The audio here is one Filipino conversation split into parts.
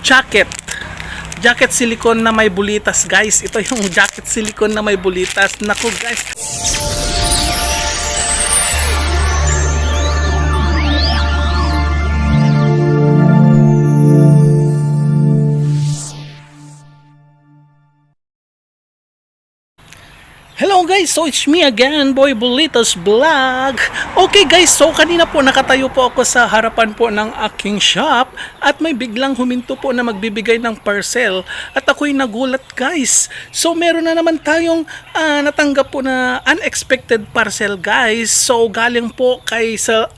jacket. Jacket silicone na may bulitas, guys. Ito yung jacket silicone na may bulitas. Naku, guys. Hello guys, so it's me again, Boy Bulitas Vlog. Okay guys, so kanina po nakatayo po ako sa harapan po ng aking shop at may biglang huminto po na magbibigay ng parcel at ako'y nagulat guys. So meron na naman tayong natanggap po na unexpected parcel guys. So galing po kay Sir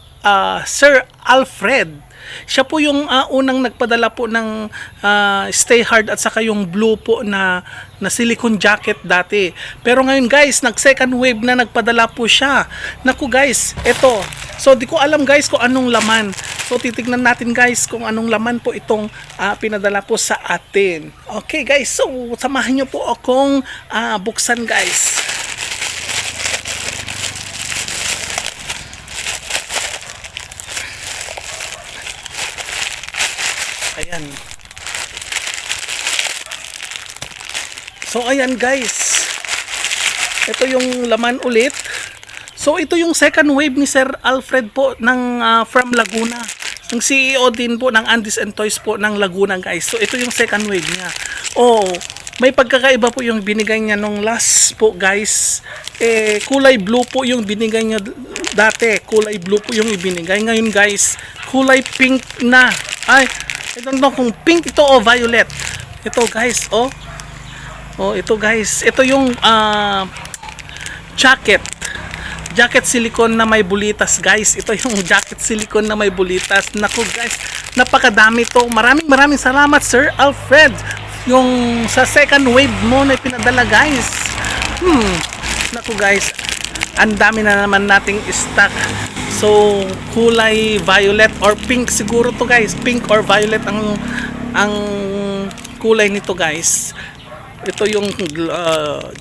Alfred. Siya po yung unang nagpadala po ng Stay Hard at saka yung blue po na silicone jacket dati. Pero ngayon guys, nag second wave na nagpadala po siya. Naku guys, eto. So di ko alam guys kung anong laman. So titignan natin guys kung anong laman po itong pinadala po sa atin. Okay guys, so samahan nyo po akong buksan guys. Ayan. So ayan guys. Ito yung laman ulit. So ito yung second wave ni Sir Alfred po ng from Laguna. Yung CEO din po ng Andes and Toys po ng Laguna guys. So ito yung second wave niya. Oh, may pagkakaiba po yung binigay niya nung last po guys. Kulay blue po yung binigay niya dati. Kulay blue po yung ibinigay. Ngayon guys, kulay pink na. Ay, I don't know kung pink ito o violet. Ito guys, oh. Oh, ito guys. Ito yung jacket. Jacket silicone na may bulitas, guys. Ito yung jacket silicone na may bulitas. Naku guys, napakadami to. Maraming salamat Sir Alfred. Yung sa second wave mo na pinadala, guys. Naku guys, ang dami na naman nating stock. So, kulay violet or pink siguro to guys. Pink or violet ang kulay nito guys. Ito yung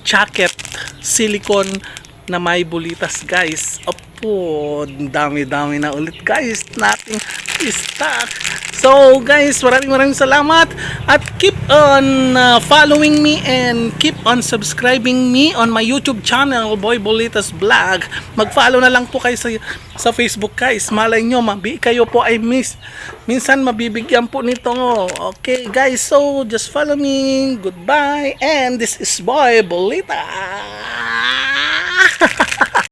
jacket silicone na may bulitas guys. Opo, dami-dami na ulit guys nating stock. So guys, maraming salamat at keep on following me and keep on subscribing me on my YouTube channel, Boy Bulitas Vlog. Mag-follow na lang po kayo sa Facebook guys. Malay nyo, kayo po ay minsan mabibigyan po nito. Okay guys, so just follow me. Goodbye and this is Boy Bulitas.